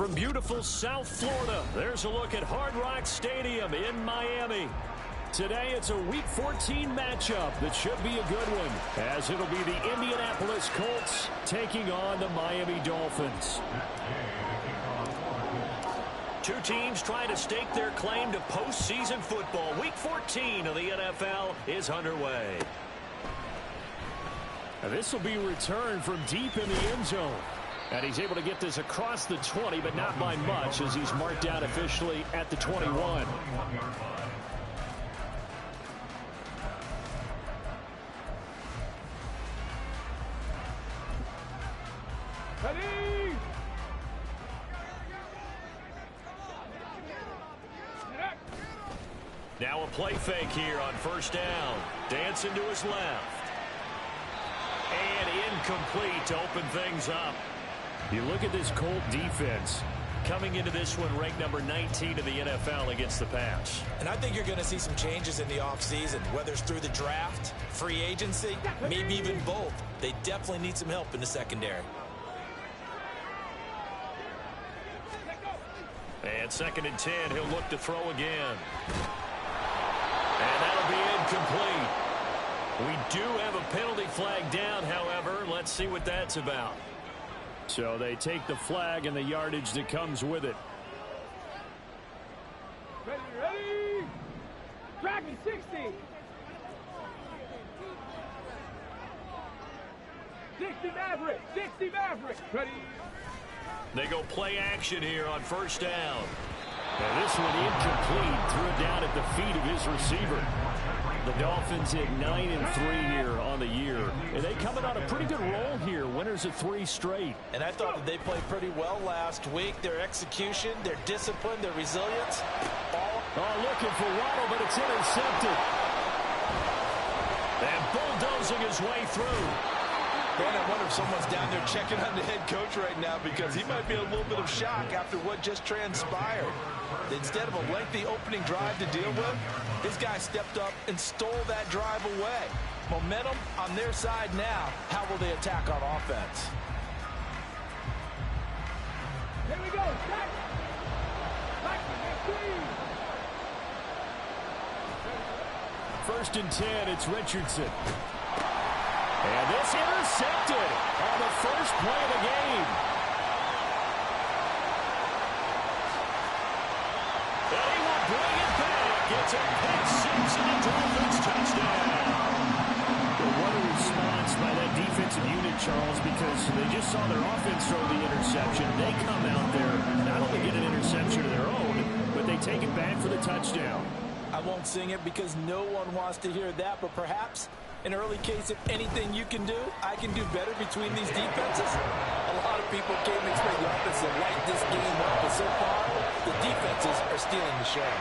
From beautiful South Florida, there's a look at Hard Rock Stadium in Miami. Today, it's a Week 14 matchup that should be a good one, as it'll be the Indianapolis Colts taking on the Miami Dolphins. Two teams trying to stake their claim to postseason football. Week 14 of the NFL is underway. Now, this will be returned from deep in the end zone. And he's able to get this across the 20, but not by much, as he's marked out officially at the 21. Ready? Now a play fake here on first down. Dancing to his left. And incomplete to open things up. You look at this Colt defense coming into this one ranked number 19 in the NFL against the pass. And I think you're going to see some changes in the offseason, whether it's through the draft, free agency, maybe even both. They definitely need some help in the secondary. And 2nd and 10, he'll look to throw again. And that'll be incomplete. We do have a penalty flag down, however. Let's see what that's about. So they take the flag and the yardage that comes with it. Ready? Dragon 60. 60 Maverick. 60 Maverick. Ready? They go play action here on first down. And this one incomplete. Threw it down at the feet of his receiver. The Dolphins hit 9-3 here on the year. And they coming on a pretty good roll here. Winners of 3 straight. And I thought that they played pretty well last week. Their execution, their discipline, their resilience. Looking for Waddle, but it's intercepted. And bulldozing his way through. Man, I wonder if someone's down there checking on the head coach right now, because he might be a little bit of shock after what just transpired. Instead of a lengthy opening drive to deal with, this guy stepped up and stole that drive away. Momentum on their side now. How will they attack on offense? Here we go. First and 10, it's Richardson. And this intercepted on the first play of the game. And he will bring it back. It's a pick six and a Dolphins touchdown. Well, what a response by that defensive unit, Charles, because they just saw their offense throw the interception. They come out there, not only get an interception of their own, but they take it back for the touchdown. I won't sing it because no one wants to hear that, but perhaps an early case of anything you can do, I can do better between these defenses. A lot of people came to expect the offense to light this game up, but so far, the defenses are stealing the show.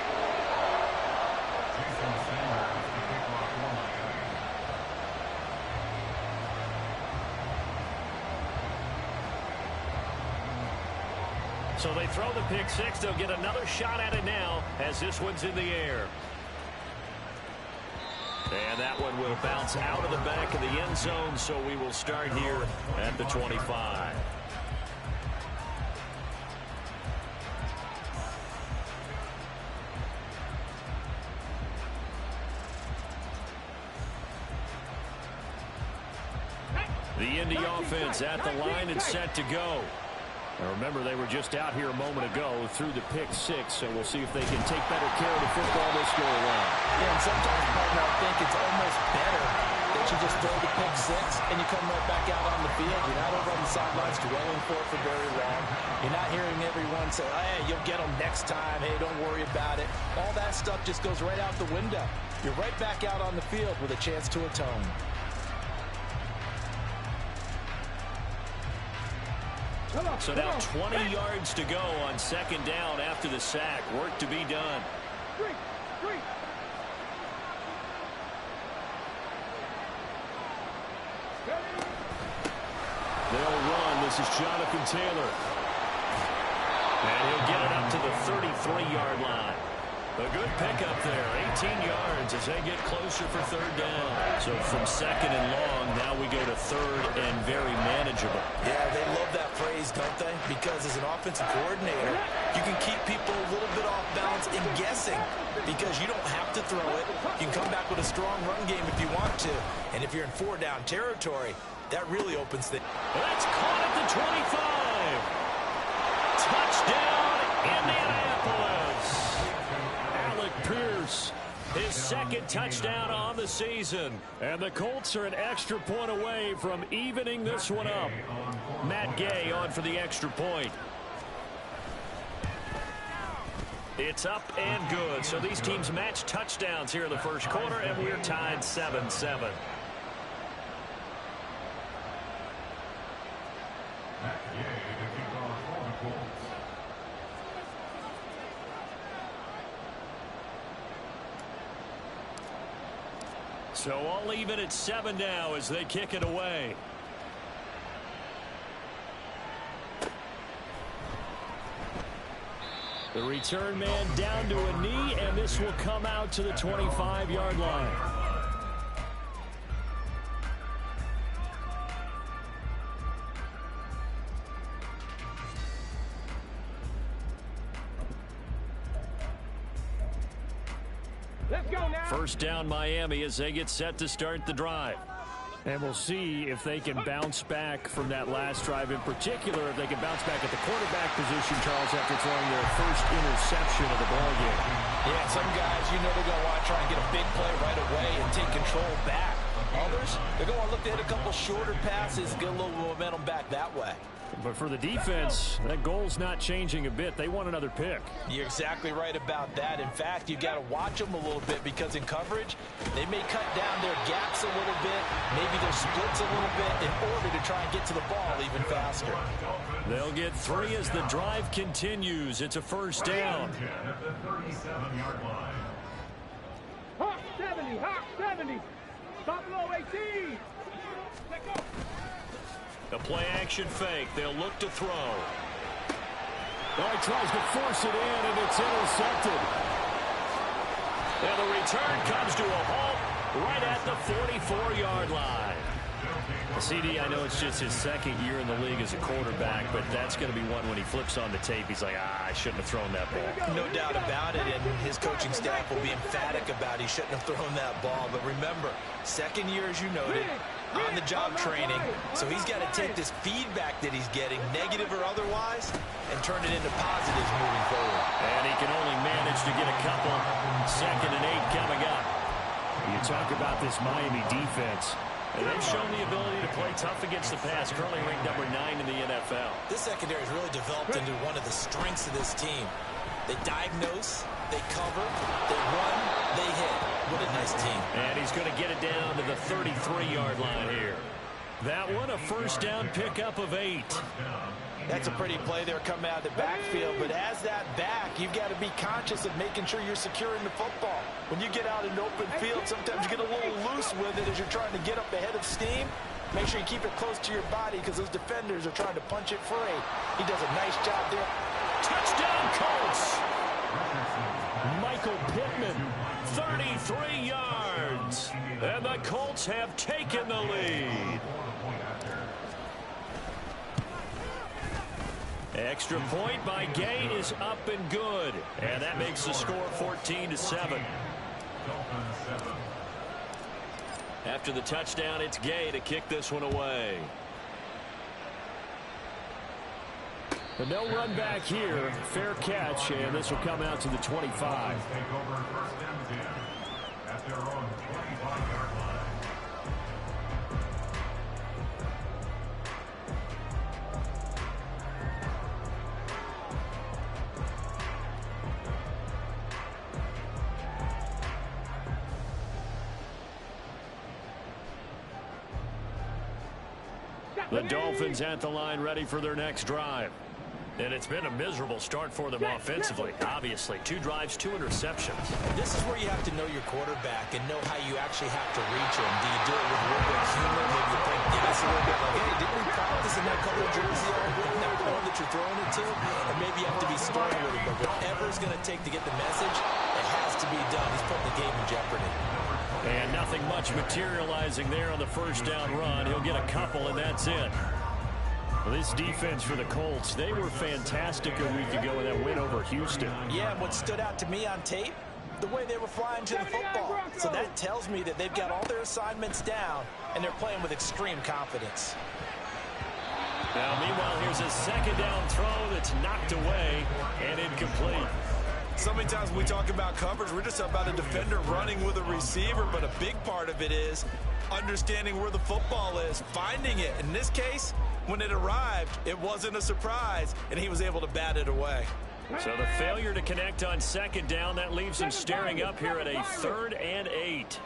So they throw the pick six. They'll get another shot at it now as this one's in the air. And that one will bounce out of the back of the end zone, so we will start here at the 25. The Indy offense at the line and set to go. Now remember, they were just out here a moment ago through the pick six, so we'll see if they can take better care of the football this go around. Yeah, and sometimes, partner, I think it's almost better that you just throw the pick six and you come right back out on the field. You're not over on the sidelines dwelling for it for very long. You're not hearing everyone say, hey, you'll get them next time. Hey, don't worry about it. All that stuff just goes right out the window. You're right back out on the field with a chance to atone. So now 20 yards to go on second down after the sack. Work to be done. They'll run. This is Jonathan Taylor. And he'll get it up to the 33-yard line. A good pickup there, 18 yards as they get closer for third down. So from second and long, now we go to third and very manageable. Yeah, they love that phrase, don't they? Because as an offensive coordinator, you can keep people a little bit off balance and guessing because you don't have to throw it. You can come back with a strong run game if you want to. And if you're in four-down territory, that really opens things. That's caught at the 25. Touchdown, Indianapolis. Alec Pierce, his second touchdown on the season. And the Colts are an extra point away from evening this one up. Matt Gay on for the extra point. It's up and good. So these teams match touchdowns here in the first quarter, and we're tied 7-7. So all even at 7 now as they kick it away. The return man down to a knee, and this will come out to the 25-yard line. Let's go now. First down Miami as they get set to start the drive. And we'll see if they can bounce back from that last drive, in particular if they can bounce back at the quarterback position, Charles, after throwing their first interception of the ballgame. Yeah, some guys, you know, they're going to want to try and get a big play right away and take control back. Others, they're going to look to hit a couple shorter passes, get a little momentum back that way. But for the defense, that goal's not changing a bit. They want another pick. You're exactly right about that. In fact, you've got to watch them a little bit because in coverage, they may cut down their gaps a little bit, maybe their splits a little bit in order to try and get to the ball even faster. They'll get 3 as the drive continues. It's a first down. Hawk 70, Hawk 70. Buffalo 18. Let's go. The play-action fake. They'll look to throw. Oh, he tries to force it in, and it's intercepted. And the return comes to a halt right at the 44-yard line. CD, I know it's just his second year in the league as a quarterback, but that's going to be one when he flips on the tape. He's like, I shouldn't have thrown that ball. No doubt about it, and his coaching staff will be emphatic about he shouldn't have thrown that ball. But remember, second year, as you noted, on-the-job training, so he's got to take this feedback that he's getting, negative or otherwise, and turn it into positives moving forward. And he can only manage to get a couple. 2nd and 8 coming up. You talk about this Miami defense. And they've shown the ability to play tough against the pass, currently ranked number 9 in the NFL. This secondary has really developed into one of the strengths of this team. They diagnose, they cover, they run, they hit. What a nice team. And he's going to get it down to the 33-yard line here. That one, a first down pickup of 8. That's a pretty play there coming out of the backfield, but as that back, you've got to be conscious of making sure you're securing the football. When you get out in open field, sometimes you get a little loose with it as you're trying to get up ahead of steam. Make sure you keep it close to your body because those defenders are trying to punch it free. He does a nice job there. Touchdown, Colts! Michael Pittman, 33 yards. And the Colts have taken the lead. Extra point by Gay is up and good. And that makes the score 14-7. After the touchdown, it's Gay to kick this one away. And they'll run back here. Fair catch, and this will come out to the 25. The Dolphins at the line ready for their next drive. And it's been a miserable start for them offensively, obviously. 2 drives, 2 interceptions. This is where you have to know your quarterback and know how you actually have to reach him. Do you do it with a little bit of humor? Maybe you break gas a little bit like, hey, didn't we practice in that color jersey already? That one that you're throwing it to? Or maybe you have to be stern with him. But whatever it's going to take to get the message, it has to be done. He's putting the game in jeopardy. And nothing much materializing there on the first down run. He'll get a couple, and that's it. Well, this defense for the Colts, they were fantastic a week ago in that win over Houston. Yeah, and what stood out to me on tape, the way they were flying to the football. So that tells me that they've got all their assignments down, and they're playing with extreme confidence. Now, meanwhile, here's a second down throw that's knocked away and incomplete. So many times when we talk about coverage, we're just about a defender running with a receiver, but a big part of it is understanding where the football is, finding it. In this case, when it arrived, it wasn't a surprise, and he was able to bat it away. So the failure to connect on second down, that leaves him staring up here at a 3rd and 8.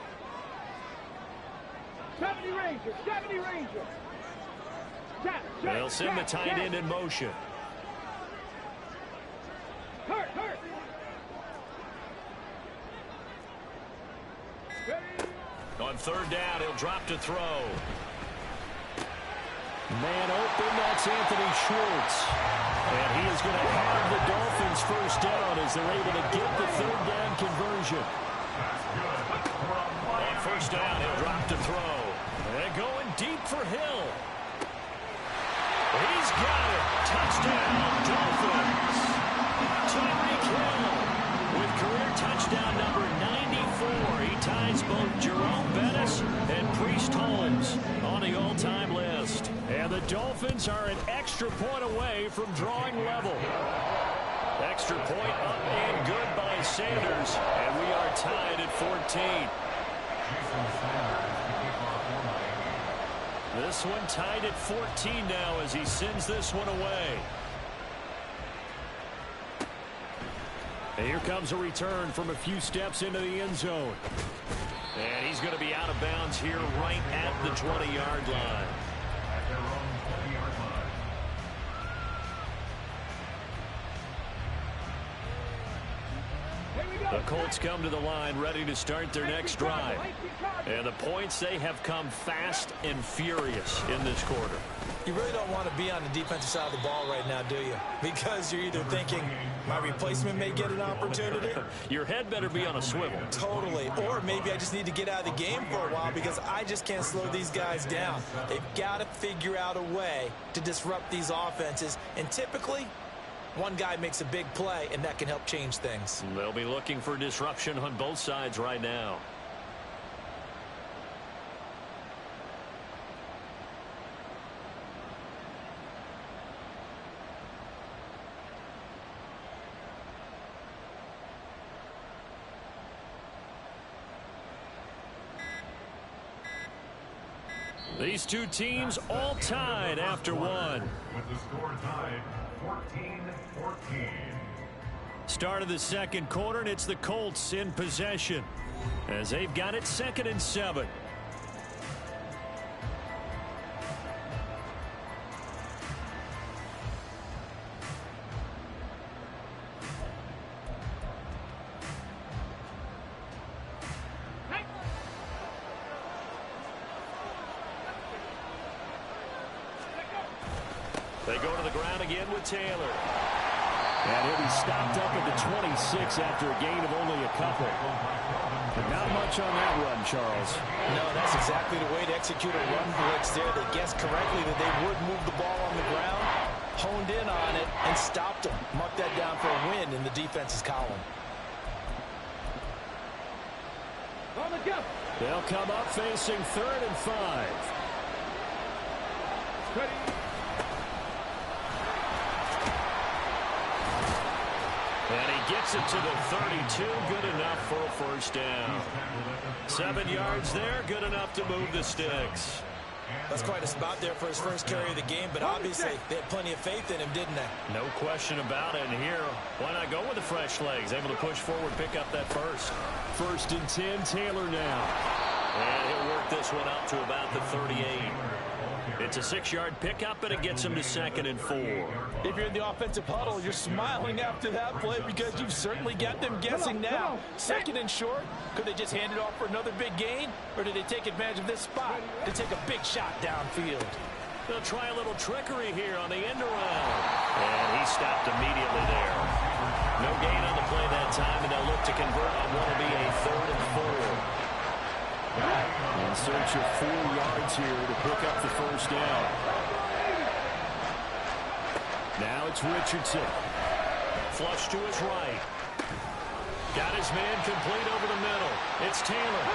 70 Rangers, 70 Rangers. They'll send the tight end in motion. Hurt. On 3rd down, he'll drop to throw. Man open, that's Anthony Schwartz. And he is going to have the Dolphins first down as they're able to get the 3rd down conversion. On 1st down, he'll drop to throw. And going deep for Hill. He's got it. Touchdown, Dolphins. Tyreek Hill with career touchdown number 94. He ties both Jerome Bettis and Priest Holmes on the all-time list. And the Dolphins are an extra point away from drawing level. Extra point up and good by Sanders. And we are tied at 14. This one tied at 14 now as he sends this one away. And here comes a return from a few steps into the end zone. And he's going to be out of bounds here right at the 20-yard line. The Colts come to the line ready to start their next drive. And the points, they have come fast and furious in this quarter. You really don't want to be on the defensive side of the ball right now, do you? Because you're either thinking, my replacement may get an opportunity. Your head better be on a swivel. Totally. Or maybe I just need to get out of the game for a while because I just can't slow these guys down. They've got to figure out a way to disrupt these offenses. And typically, one guy makes a big play, and that can help change things. They'll be looking for disruption on both sides right now. These two teams all tied after one. With the score tied 14-14. Start of the second quarter, and it's the Colts in possession as they've got it 2nd and 7. They go to the ground again with Taylor. And he'll be stopped up at the 26 after a gain of only a couple. But not much on that run, Charles. No, that's exactly the way to execute a run blitz there. They guessed correctly that they would move the ball on the ground, honed in on it, and stopped them. Mark that down for a win in the defense's column. They'll come up facing 3rd and 5. Ready. And he gets it to the 32. Good enough for a first down. 7 yards there. Good enough to move the sticks. That's quite a spot there for his first carry of the game, but obviously they had plenty of faith in him, didn't they? No question about it. And here, why not go with the fresh legs? Able to push forward, pick up that first. 1st and 10, Taylor now. And he'll work this one out to about the 38. It's a 6-yard pickup, and it gets him to 2nd and 4. If you're in the offensive huddle, you're smiling after that play because you've certainly got them guessing now. 2nd and short, could they just hand it off for another big gain? Or did they take advantage of this spot to take a big shot downfield? They'll try a little trickery here on the end around. And he stopped immediately there. No gain on the play that time, and they'll look to convert on what will be a 3rd and 4. In search of 4 yards here to pick up the first down. Now it's Richardson. Flush to his right. Got his man complete over the middle. It's Taylor.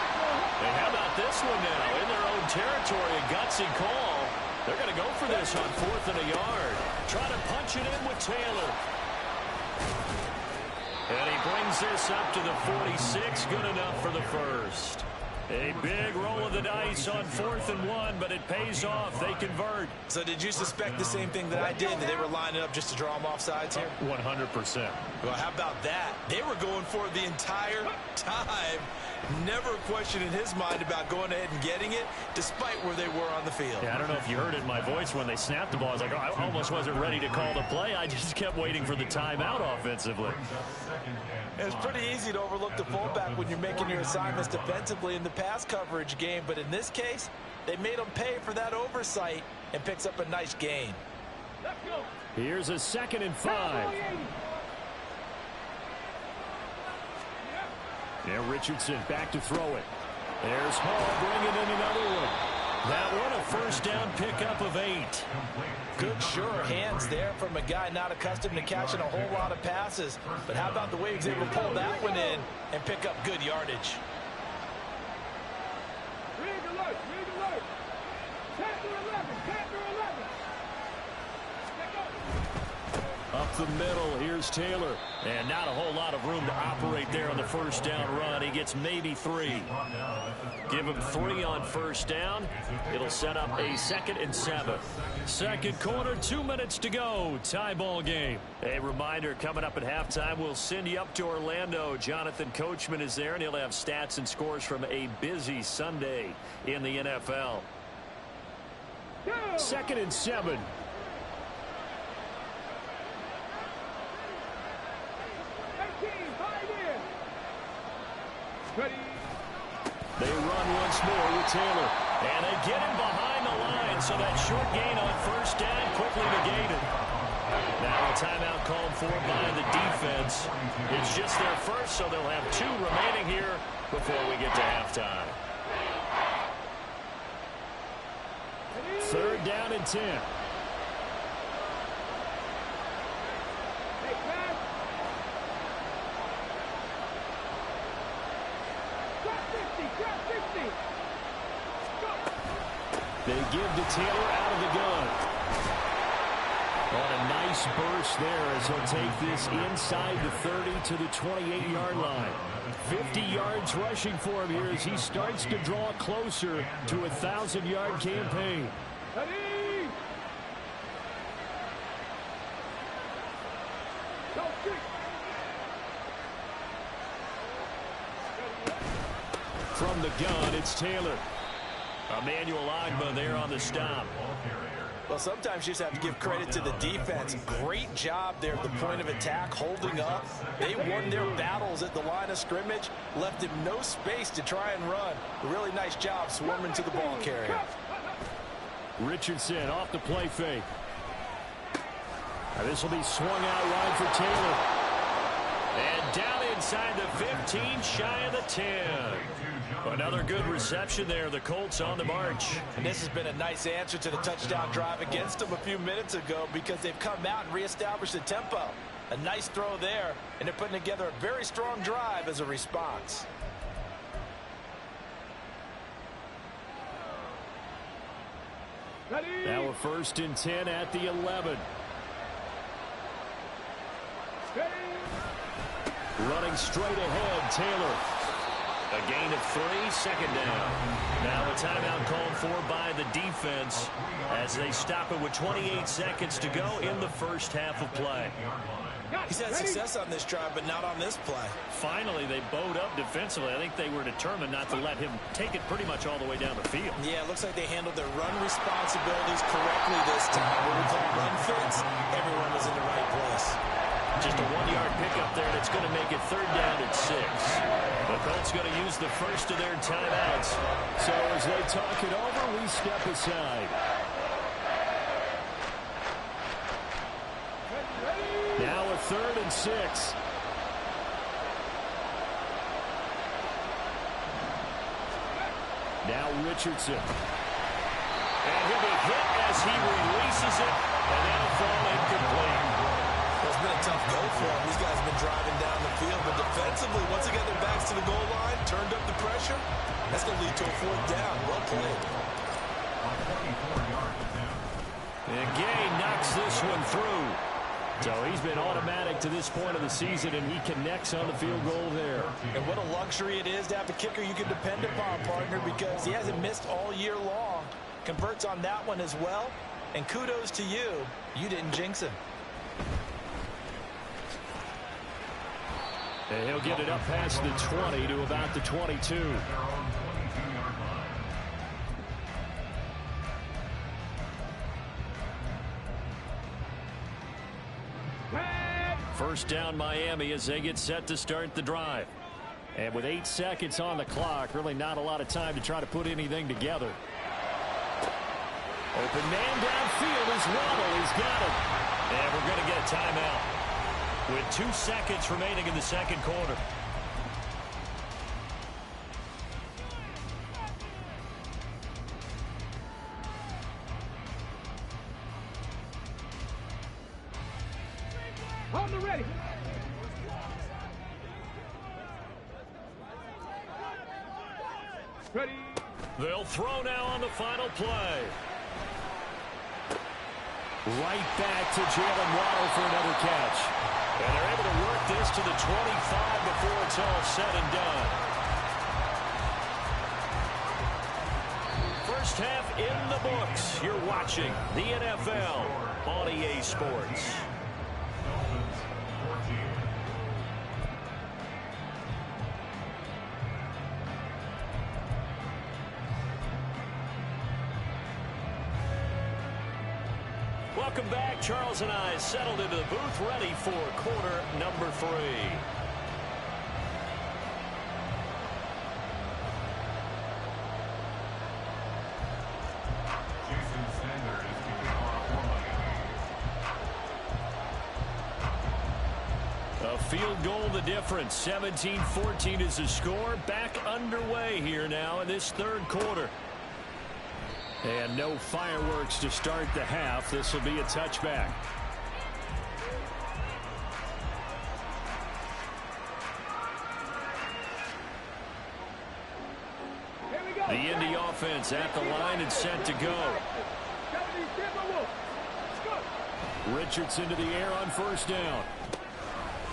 And how about this one now? In their own territory, a gutsy call. They're going to go for this on 4th and a yard. Try to punch it in with Taylor. And he brings this up to the 46. Good enough for the first. A big roll of the dice on 4th and 1, but it pays off. They convert. So did you suspect the same thing that I did, that they were lining up just to draw them off sides here? 100%. Well, how about that? They were going for it the entire time. Never a question in his mind about going ahead and getting it, despite where they were on the field. Yeah, I don't know if you heard it in my voice when they snapped the ball. I was like, oh, I almost wasn't ready to call the play. I just kept waiting for the timeout offensively. It's pretty easy to overlook the fullback when you're making your assignments defensively in the pass coverage game, but in this case, they made him pay for that oversight and picks up a nice gain. Here's a 2nd and 5. Now Richardson back to throw it. There's Hall bringing in another one. That one a first down pickup of 8. Good, sure hands there from a guy not accustomed to catching a whole lot of passes. But how about the way he was able to pull that one in and pick up good yardage? Rig alert, rig alert. Panther 11, Panther 11. Up the middle, here's Taylor. And not a whole lot of room to operate there on the first down run. He gets maybe 3. Give him 3 on first down. It'll set up a 2nd and 7. Second quarter, 2 minutes to go. Tie ball game. A reminder, coming up at halftime, we'll send you up to Orlando. Jonathan Coachman is there, and he'll have stats and scores from a busy Sunday in the NFL. 2nd and 7. They run once more with Taylor. And they get him behind the line, so that short gain on first down quickly negated. Now a timeout called for by the defense. It's just their first, so they'll have 2 remaining here before we get to halftime. 3rd down and 10. They give to Taylor out of the gun. On a nice burst there as he'll take this inside the 30 to the 28-yard line. 50 yards rushing for him here as he starts to draw closer to a 1,000-yard campaign. From the gun, it's Taylor. Emmanuel Ogbah there on the stop. Well, sometimes you just have to give credit to the defense. Great job there at the point of attack, holding up. They won their battles at the line of scrimmage, left him no space to try and run. A really nice job swarming to the ball carrier. Richardson off the play fake. This will be swung out wide for Taylor. And down inside the 15, shy of the 10. Another good reception there. The Colts on the march. And this has been a nice answer to the touchdown drive against them a few minutes ago because they've come out and reestablished the tempo. A nice throw there, and they're putting together a very strong drive as a response. Now a 1st and 10 at the 11. Running straight ahead, Taylor. A gain of 3, 2nd down. Now a timeout called for by the defense as they stop it with 28 seconds to go in the first half of play. He's had success on this drive, but not on this play. Finally, they bowed up defensively. I think they were determined not to let him take it pretty much all the way down the field. Yeah, it looks like they handled their run responsibilities correctly this time. When we call run fits, everyone was in the right place. Just a 1-yard pickup there, and it's going to make it 3rd down and 6. The Colts going to use the first of their timeouts. So as they talk it over, we step aside. Now a 3rd and 6. Now Richardson. And he'll be hit as he releases it, and that'll fall incomplete. Well, it's been a tough go for him. These guys have been driving down the field, but defensively, once they get their backs to the goal line, turned up the pressure, that's going to lead to a 4th down. Well played. And Gay knocks this one through. So he's been automatic to this point of the season, and he connects on the field goal there. And what a luxury it is to have a kicker you can depend upon, partner, because he hasn't missed all year long. Converts on that one as well. And kudos to you. You didn't jinx him. And he'll get it up past the 20 to about the 22. First down Miami as they get set to start the drive. And with 8 seconds on the clock, really not a lot of time to try to put anything together. Open man downfield is Waddle. He's got it. And we're going to get a timeout with 2 seconds remaining in the second quarter. On the ready. Ready. They'll throw now on the final play. Right back to Jalen Waddle for another catch. And they're able to work this to the 25 before it's all said and done. First half in the books. You're watching the NFL on EA Sports. Welcome back. Charles and I settled into the booth, ready for quarter number 3. A field goal the difference. 17-14 is the score. Back underway here now in this 3rd quarter. And no fireworks to start the half. This will be a touchback. The Indy offense at the line and set to go. Richardson to the air on first down.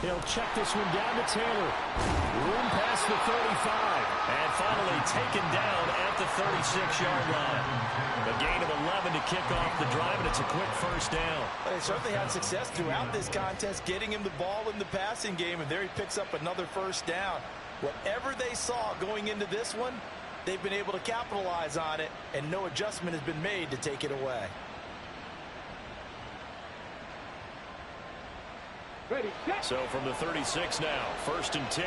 He'll check this one down to Taylor. Room past the 35. And finally taken down at the 36-yard line. A gain of 11 to kick off the drive, and it's a quick first down. They certainly had success throughout this contest, getting him the ball in the passing game, and there he picks up another first down. Whatever they saw going into this one, they've been able to capitalize on it, and no adjustment has been made to take it away. Ready. So from the 36 now, 1st and 10.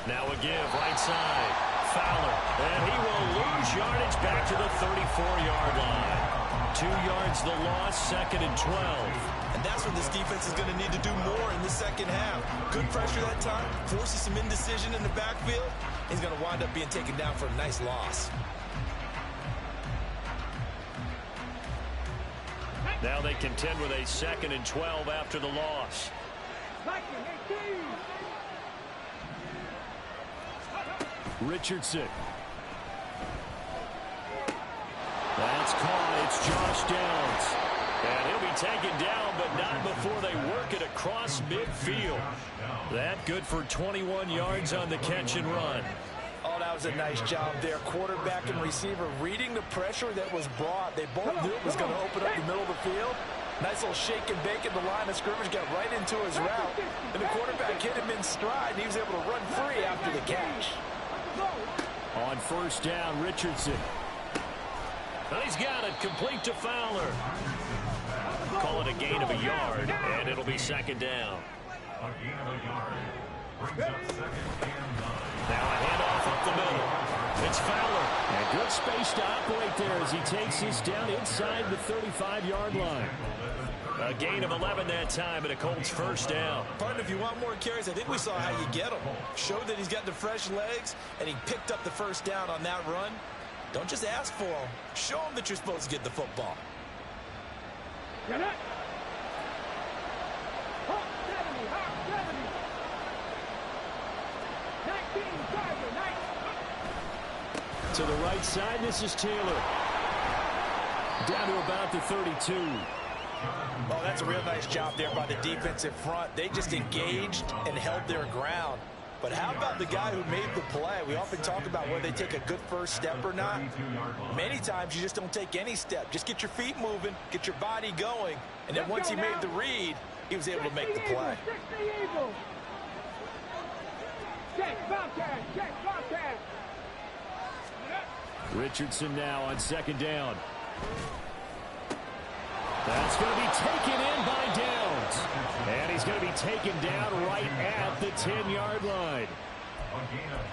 Now a give, right side. Fowler, and he will lose yardage back to the 34-yard line. 2 yards the loss, 2nd and 12. And that's when this defense is going to need to do more in the second half. Good pressure that time, forces some indecision in the backfield. He's going to wind up being taken down for a nice loss. Now they contend with a 2nd and 12 after the loss. Richardson. That's caught. It's Josh Downs. And he'll be taken down, but not before they work it across midfield. That good for 21 yards on the catch and run. Oh, that That was a nice job there. Quarterback and receiver reading the pressure that was brought. They both knew it was going to open up the middle of the field. Nice little shake and bake at the line of scrimmage, got right into his route. And the quarterback hit him in stride, and he was able to run free after the catch. On first down, Richardson. He's got it, complete to Fowler. Call it a gain of a yard, and it'll be second down. A gain of a yard. Brings up 2nd and 9. Now a handoff up the middle. It's Fowler. And good space to operate there as he takes this down inside the 35-yard line. A gain of 11 that time, and a Colts first down. Partner, if you want more carries, I think we saw how you get them. Showed that he's got the fresh legs, and he picked up the first down on that run. Don't just ask for them. Show them that you're supposed to get the football. Get it. Hawk 70, Hawk 70. 19, Tiger, 19. To the right side, this is Taylor. Down to about the 32. Oh, that's a real nice job there by the defensive front. They just engaged and held their ground. But how about the guy who made the play? We often talk about whether they take a good first step or not. Many times you just don't take any step. Just get your feet moving, get your body going, and then once he made the read, he was able to make the play. Richardson now on second down. That's going to be taken in by Downs. And he's going to be taken down right at the 10-yard line.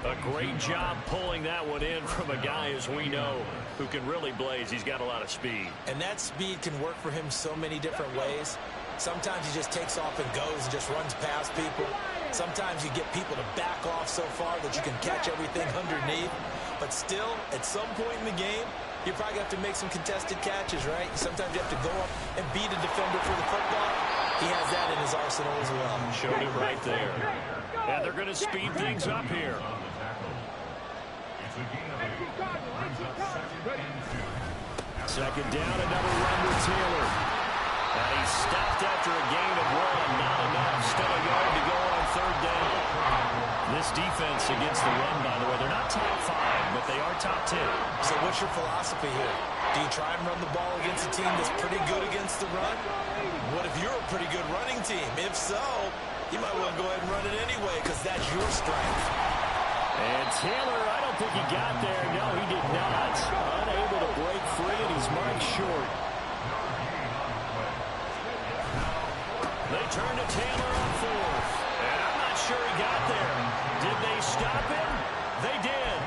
A great job pulling that one in from a guy, as we know, who can really blaze. He's got a lot of speed. And that speed can work for him so many different ways. Sometimes he just takes off and goes and just runs past people. Sometimes you get people to back off so far that you can catch everything underneath. But still, at some point in the game, you probably have to make some contested catches, right? Sometimes you have to go up and beat a defender for the football. He has that in his arsenal as well. Showed it right there. And they're going to speed things up here. Second down, another run with Taylor. And he stopped after a gain of 1. Not enough. Still a yard to go on third down. This defense against the run, by the way, they're not top 5, but they are top 10. So what's your philosophy here? Do you try and run the ball against a team that's pretty good against the run? What if you're a pretty good running team? If so, you might want to go ahead and run it anyway because that's your strength. And Taylor, I don't think he got there. No, he did not. Unable to break free, and he's marked short. They turn to Taylor on 4th. And I'm not sure he got there. Did they stop him? They did.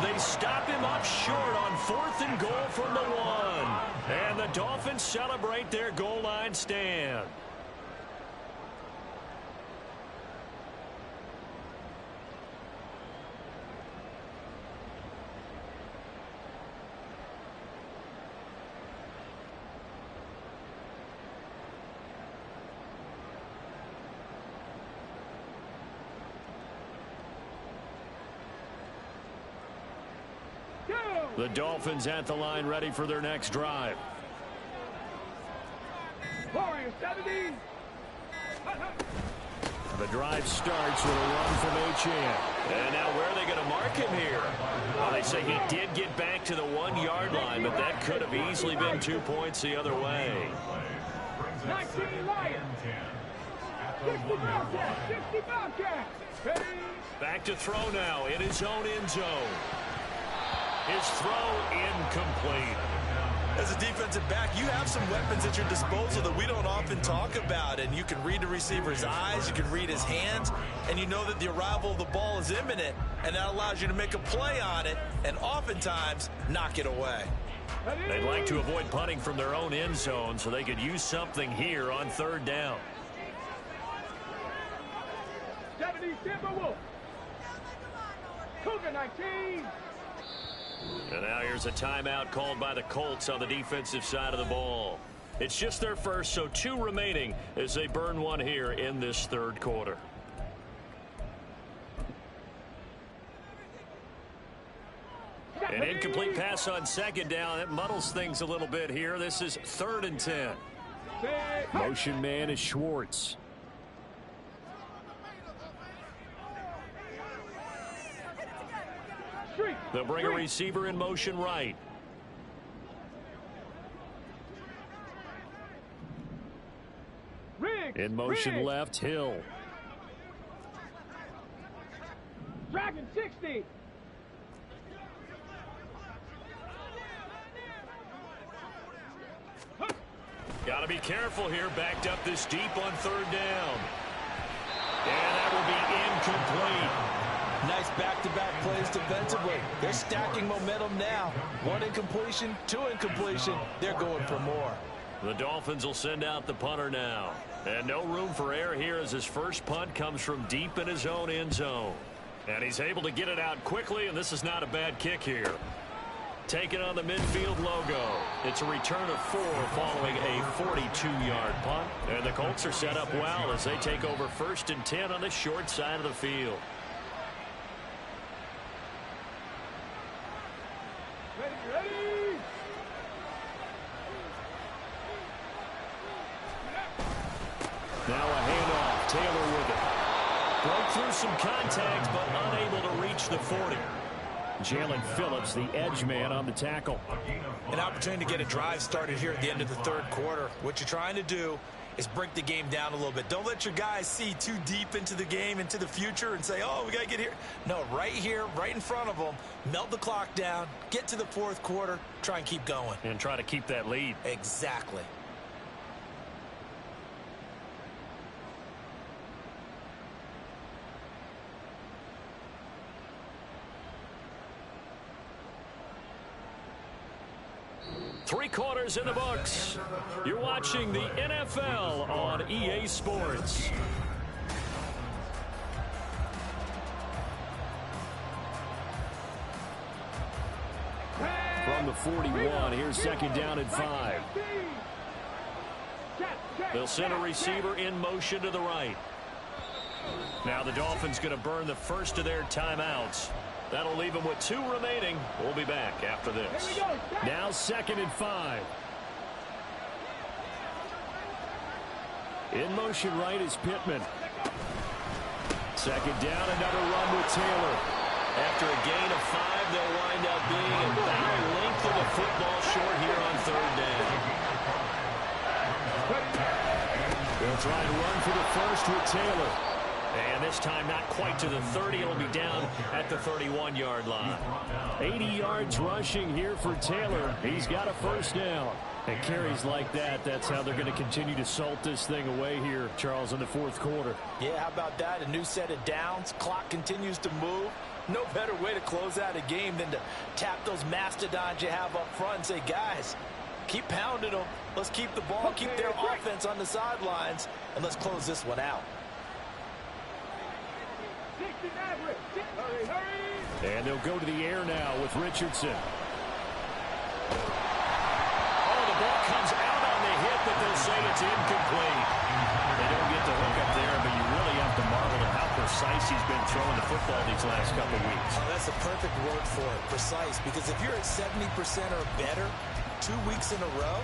They stop him up short on 4th and goal from the 1. And the Dolphins celebrate their goal line stand. The Dolphins at the line, ready for their next drive. The drive starts with a run from Achane. And now where are they going to mark him here? Well, they say he did get back to the 1-yard line, but that could have easily been 2 points the other way. 19 Lions. 60 Bobcats. Back to throw now in his own end zone. His throw incomplete. As a defensive back, you have some weapons at your disposal that we don't often talk about. And you can read the receiver's eyes, you can read his hands, and you know that the arrival of the ball is imminent. And that allows you to make a play on it and oftentimes knock it away. They'd like to avoid punting from their own end zone so they could use something here on third down. 70 Timberwolves. Cougar 19. And now here's a timeout called by the Colts on the defensive side of the ball. It's just their first, so 2 remaining as they burn one here in this third quarter. An incomplete pass on second down. That muddles things a little bit here. This is 3rd and 10. Motion man is Schwartz. They'll bring a receiver in motion right. In motion left, Hill. Dragon 60. Got to be careful here. Backed up this deep on third down. And that will be incomplete. Nice back-to-back plays defensively. They're stacking momentum now. One incompletion, two incompletion. They're going for more. The Dolphins will send out the punter now. And no room for error here as his first punt comes from deep in his own end zone. And he's able to get it out quickly, and this is not a bad kick here. Taking on the midfield logo. It's a return of 4 following a 42-yard punt. And the Colts are set up well as they take over 1st and 10 on the short side of the field. Ready. Now a handoff. Taylor with it. Broke through some contact, but unable to reach the 40. Jalen Phillips, the edge man on the tackle. An opportunity to get a drive started here at the end of the third quarter. What you're trying to do is break the game down a little bit. Don't let your guys see too deep into the game, into the future, and say, oh, we got to get here. No, right here, right in front of them, melt the clock down, get to the fourth quarter, try and keep going. And try to keep that lead. Exactly. Three quarters in the books. You're watching the NFL on EA Sports. From the 41, here's 2nd down and 5. They'll send a receiver in motion to the right. Now the Dolphins going to burn the first of their timeouts. That'll leave them with 2 remaining. We'll be back after this. Now 2nd and 5. In motion right is Pittman. 2nd down, another run with Taylor. After a gain of 5, they'll wind up being about a length of the football short here on 3rd down. They'll try and run for the first with Taylor. And this time not quite to the 30. It'll be down at the 31-yard line. 80 yards rushing here for Taylor. He's got a first down. And carries like that, that's how they're going to continue to salt this thing away here, Charles, in the fourth quarter. Yeah, how about that? A new set of downs. Clock continues to move. No better way to close out a game than to tap those mastodons you have up front and say, guys, keep pounding them. Let's keep the ball, keep their offense on the sidelines, and let's close this one out. And they'll go to the air now with Richardson. Oh, the ball comes out on the hit, but they'll say it's incomplete. They don't get the hook up there, but you really have to marvel at how precise he's been throwing the football these last couple of weeks. Oh, that's a perfect word for it, precise, because if you're at 70% or better 2 weeks in a row,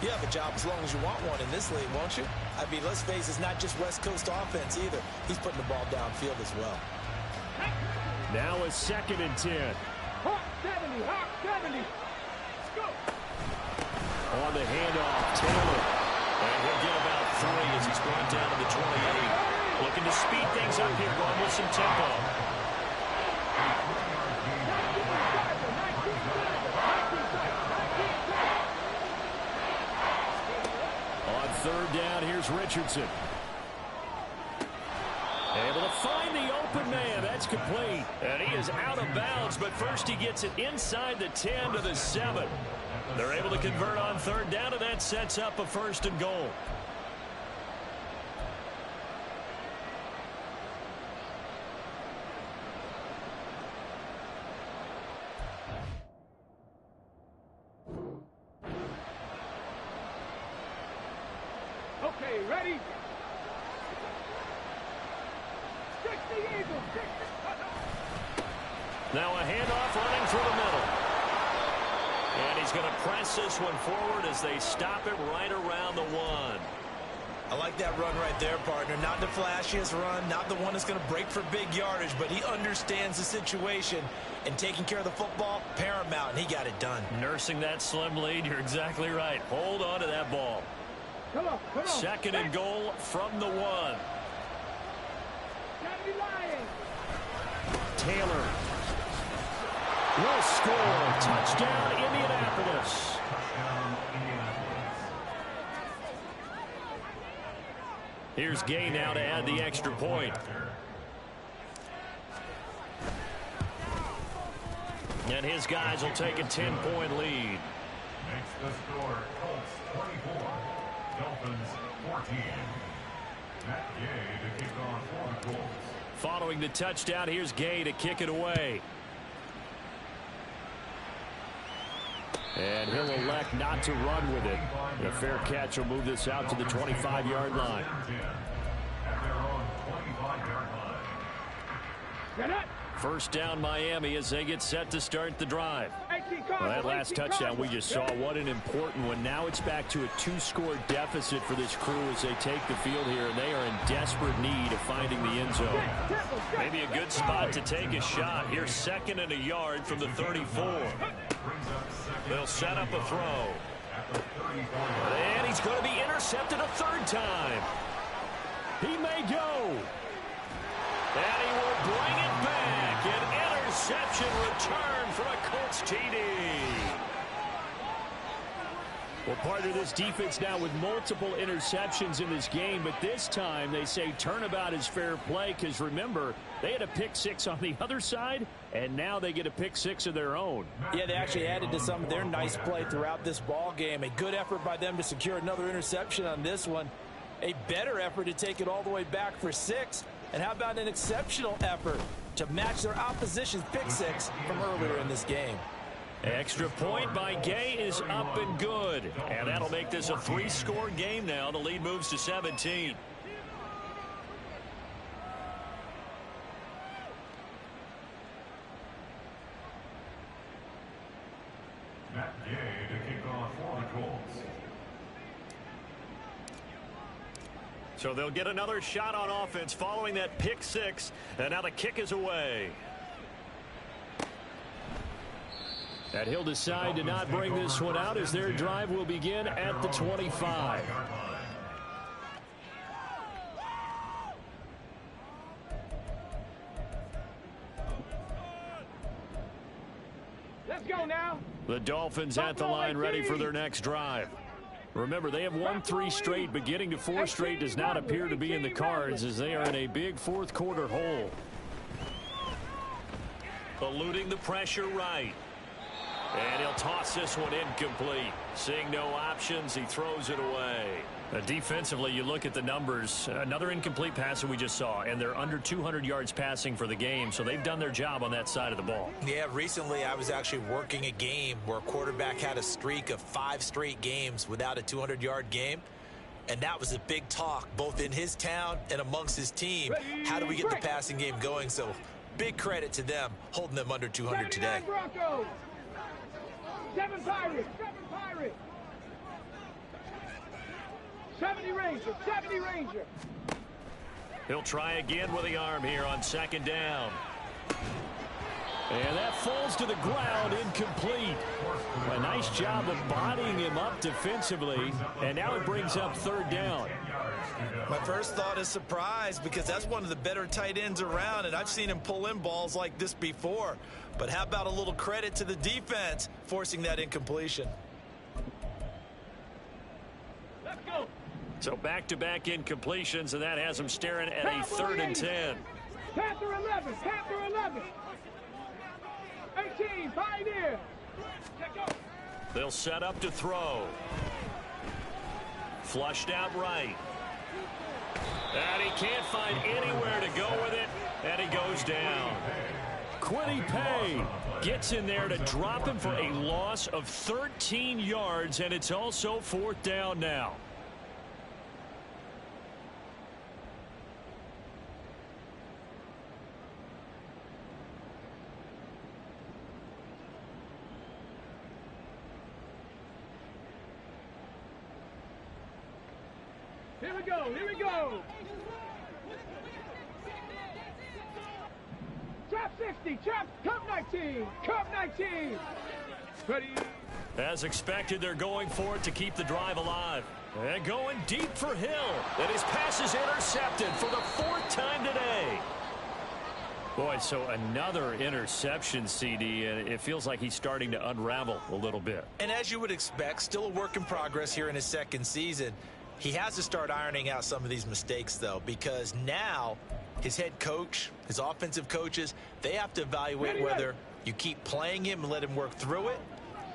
you have a job as long as you want one in this league, won't you? I mean, let's face it, it's not just West Coast offense either. He's putting the ball downfield as well. Now a 2nd and 10. Hawk 70, Hawk 70. Let's go. On the handoff, Taylor. And he'll get about 3 as he's brought down to the 28. Looking to speed things up here, going with some tempo. On 3rd down, here's Richardson. Able to find the open man. That's complete. And he is out of bounds, but first he gets it inside the 10 to the 7. They're able to convert on 3rd down, and that sets up a 1st and goal. Okay, ready? 60 Eagles. 60. Now a handoff running through the middle. And he's going to press this one forward as they stop it right around the 1. I like that run right there, partner. Not the flashiest run, not the one that's going to break for big yardage, but he understands the situation, and taking care of the football, paramount, and he got it done. Nursing that slim lead, you're exactly right. Hold on to that ball. Come on. 2nd and goal from the 1. Taylor will score. Touchdown, Indianapolis. Here's Gay now to add the extra point. And his guys will take a 10-point lead. Makes the score Colts 24, Dolphins 14. Matt Gay to kick off for the Colts. Following the touchdown, here's Gay to kick it away. And he'll elect not to run with it. A fair catch will move this out to the 25-yard line. At their own 25-yard line. First down Miami as they get set to start the drive. Well, that last touchdown we just saw, what an important one. Now it's back to a 2-score deficit for this crew as they take the field here, and they are in desperate need of finding the end zone. Maybe a good spot to take a shot. Here's 2nd and a yard from the 34. They'll set up a throw. And he's going to be intercepted a 3rd time. He may go. And he will bring it back. An interception return for a Colts TD. Well, part of this defense now with multiple interceptions in this game, but this time they say turnabout is fair play because, remember, they had a pick 6 on the other side, and now they get a pick 6 of their own. Yeah, they actually added to some of their nice play throughout this ball game. A good effort by them to secure another interception on this one. A better effort to take it all the way back for 6. And how about an exceptional effort to match their opposition's pick 6 from earlier in this game? Extra point by Gay is up and good. And that'll make this a 3-score game now. The lead moves to 17. Matt Gay to kick off for the Colts. So they'll get another shot on offense following that pick 6. And now the kick is away. And he'll decide to not bring this one out as their drive will begin at the 25. Let's go now. The Dolphins at the line ready for their next drive. Remember, they have won 3 straight, but getting to 4 straight does not appear to be in the cards as they are in a big 4th quarter hole. Eluding the pressure right. And he'll toss this one incomplete. Seeing no options, he throws it away. Defensively, you look at the numbers. Another incomplete pass that we just saw, and they're under 200 yards passing for the game, so they've done their job on that side of the ball. Yeah, recently I was actually working a game where a quarterback had a streak of 5 straight games without a 200-yard game, and that was a big talk both in his town and amongst his team. How do we get the passing game going? So big credit to them holding them under 200 today. Broncos. 7 Pirates. 70 Ranger. He'll try again with the arm here on 2nd down. And that falls to the ground, incomplete. A nice job of bodying him up defensively, and now it brings up 3rd down. My first thought is surprise because that's one of the better tight ends around, and I've seen him pull in balls like this before. But how about a little credit to the defense forcing that incompletion? Let's go. So back-to-back incompletions, and that has them staring at a 3rd and 10. Panther 11. 18, Pioneer. They'll set up to throw. Flushed out right. And he can't find anywhere to go with it, and he goes down. Quiddy Pay gets in there to drop him for a loss of 13 yards, and it's also 4th down now. Here we go. Here we go. Trap 60. Trap. Cup 19. Cup 19. Ready. As expected, they're going for it to keep the drive alive. And going deep for Hill. And his pass is intercepted for the 4th time today. Boy, so another interception, CD, and it feels like he's starting to unravel a little bit. And as you would expect, still a work in progress here in his 2nd season. He has to start ironing out some of these mistakes, though, because now his head coach, his offensive coaches, they have to evaluate whether you keep playing him and let him work through it,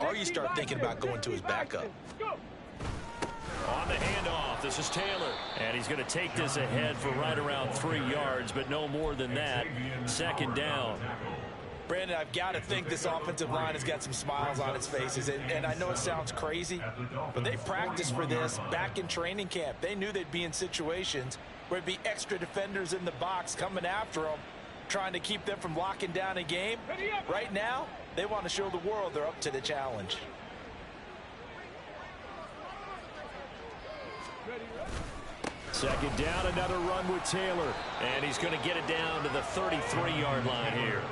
or you start thinking about going to his backup. On the handoff, this is Taylor. And he's going to take this ahead for right around 3 yards, but no more than that. 2nd down. Brandon, I've got to think this offensive line has got some smiles on its faces. And I know it sounds crazy, but they practiced for this back in training camp. They knew they'd be in situations where there'd be extra defenders in the box coming after them, trying to keep them from locking down a game. Right now, they want to show the world they're up to the challenge. Second down, another run with Taylor. And he's going to get it down to the 33-yard line here.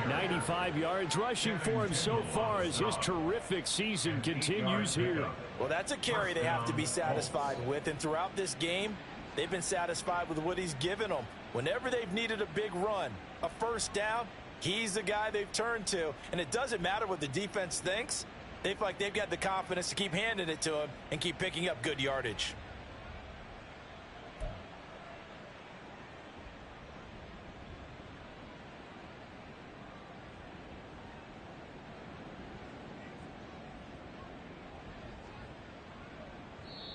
95 yards rushing for him so far as his terrific season continues here. Well, that's a carry they have to be satisfied with. And throughout this game, they've been satisfied with what he's given them. Whenever they've needed a big run, a 1st down, he's the guy they've turned to. And it doesn't matter what the defense thinks. They feel like they've got the confidence to keep handing it to him and keep picking up good yardage.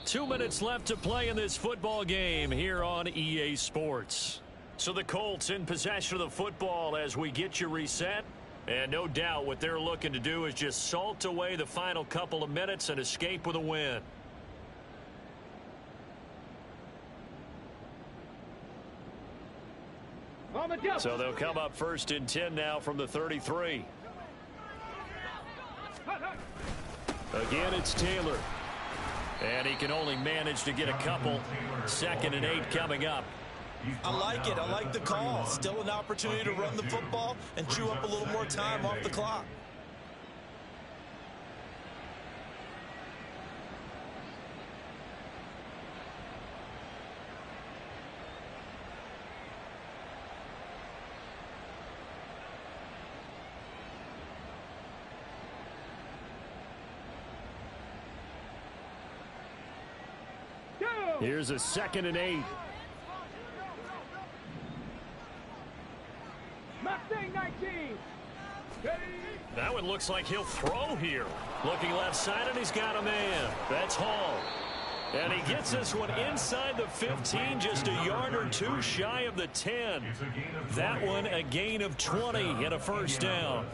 Two minutes left to play in this football game here on EA Sports. So the Colts in possession of the football as we get you reset. And no doubt what they're looking to do is just salt away the final couple of minutes and escape with a win. So they'll come up 1st and 10 now from the 33. Again, it's Taylor. And he can only manage to get a couple. 2nd and 8 coming up. I like it. I like the call. Still an opportunity to run the football and chew up a little more time off the clock. Here's a 2nd and 8. Mustang 19. That one looks like he'll throw here. Looking left side, and he's got a man. That's Hall. And he gets this one inside the 15, just a yard or 2 shy of the 10. That one a gain of 20 and a 1st down.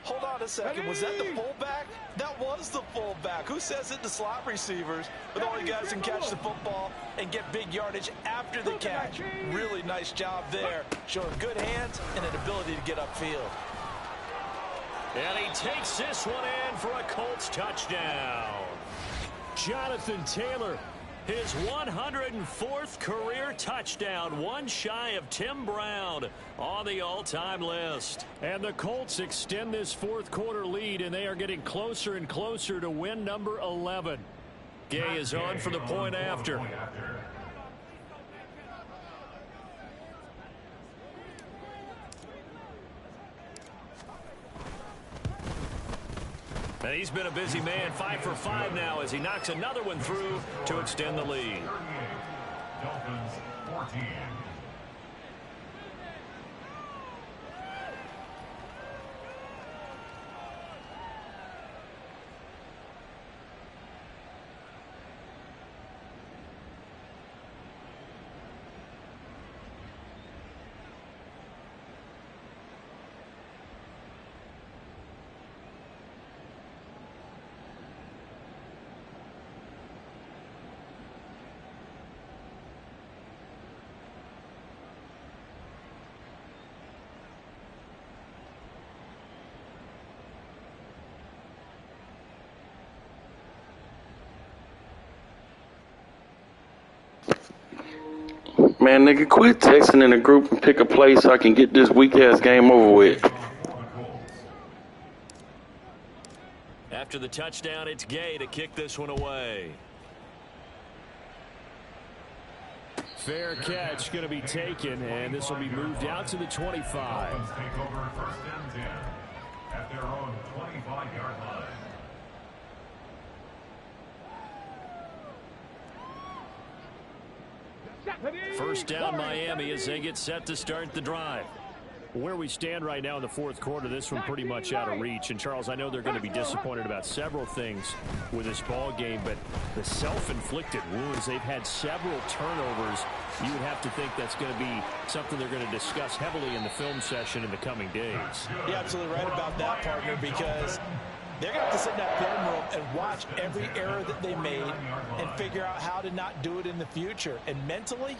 Hold on a second. Was that the fullback? That was the fullback. Who says it? The slot receivers are the only guys who can catch the football and get big yardage after the catch. Really nice job there. Showing good hands and an ability to get upfield. And he takes this one in for a Colts touchdown. Jonathan Taylor, his 104th career touchdown, one shy of Tim Brown on the all-time list. And the Colts extend this 4th quarter lead, and they are getting closer and closer to win number 11. Gay is on for the point after. And he's been a busy man, 5 for 5 now as he knocks another one through to extend the lead. Dolphins 14. Man, nigga, quit texting in a group and pick a play so I can get this weak-ass game over with. After the touchdown, it's Gay to kick this one away. Fair catch going to be taken, and this will be moved out to the 25. Dolphins take over first and 10 at their own 25-yard line. First down Miami as they get set to start the drive. Where we stand right now in the fourth quarter, this one pretty much out of reach. And, Charles, I know they're going to be disappointed about several things with this ball game, but the self-inflicted wounds, they've had several turnovers. You would have to think that's going to be something they're going to discuss heavily in the film session in the coming days. You're absolutely right about that, partner, because they're going to have to sit in that film room and watch every error that they made and figure out how to not do it in the future. And mentally,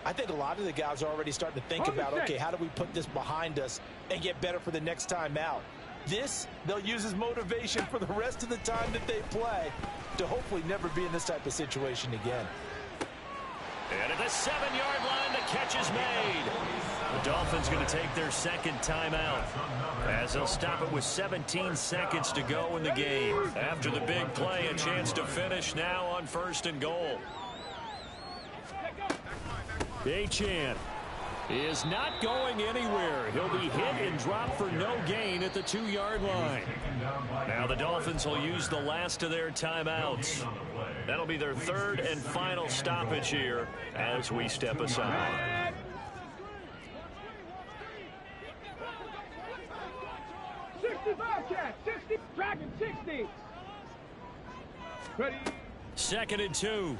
I think a lot of the guys are already starting to think about, okay, how do we put this behind us and get better for the next time out? This, they'll use as motivation for the rest of the time that they play to hopefully never be in this type of situation again. And at the 7-yard line, the catch is made. The Dolphins going to take their second timeout as they'll stop it with 17 seconds to go in the game. After the big play, a chance to finish now on 1st and goal. Achane is not going anywhere. He'll be hit and dropped for no gain at the 2-yard line. Now the Dolphins will use the last of their timeouts. That'll be their third and final stoppage here as we step aside. Bobcat, 60, Dragon 60. Ready. 2nd and 2.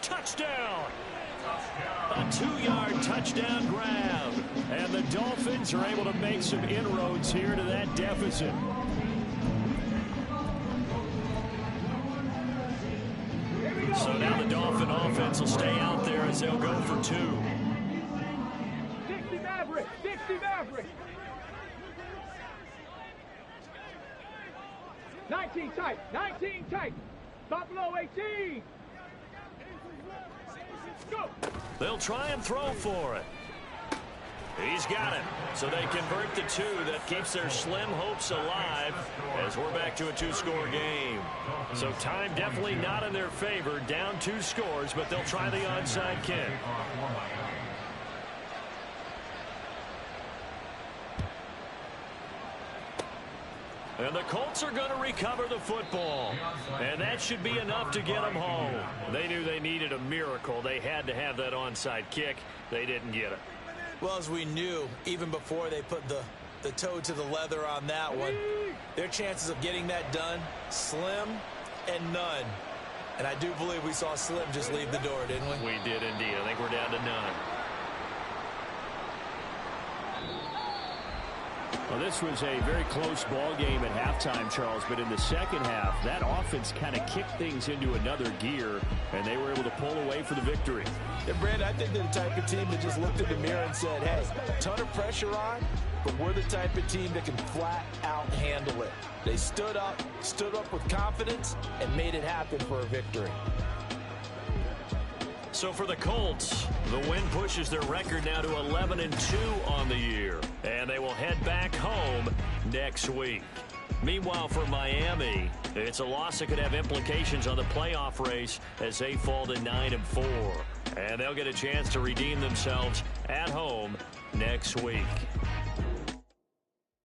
Touchdown. A 2-yard touchdown grab. And the Dolphins are able to make some inroads here to that deficit. So now the Dolphin offense will stay out there as they'll go for 2. 60 Maverick, 60 Maverick. 19 tight, 19 tight. Top below 18. Go. They'll try and throw for it. He's got it. So they convert the 2. That keeps their slim hopes alive as we're back to a 2-score game. So time definitely not in their favor. Down 2 scores, but they'll try the onside kick. And the Colts are going to recover the football. And that should be enough to get them home. They knew they needed a miracle. They had to have that onside kick. They didn't get it. Well, as we knew, even before they put the toe to the leather on that one, their chances of getting that done, slim and none. And I do believe we saw Slim just leave the door, didn't we? We did indeed. I think we're down to none. Well, this was a very close ball game at halftime, Charles, but in the second half, that offense kind of kicked things into another gear, and they were able to pull away for the victory. Yeah, Brandon, I think they're the type of team that just looked in the mirror and said, hey, a ton of pressure on, but we're the type of team that can flat out handle it. They stood up with confidence, and made it happen for a victory. So for the Colts, the win pushes their record now to 11-2 on the year, and they will head back home next week. Meanwhile, for Miami, it's a loss that could have implications on the playoff race as they fall to 9-4, and they'll get a chance to redeem themselves at home next week.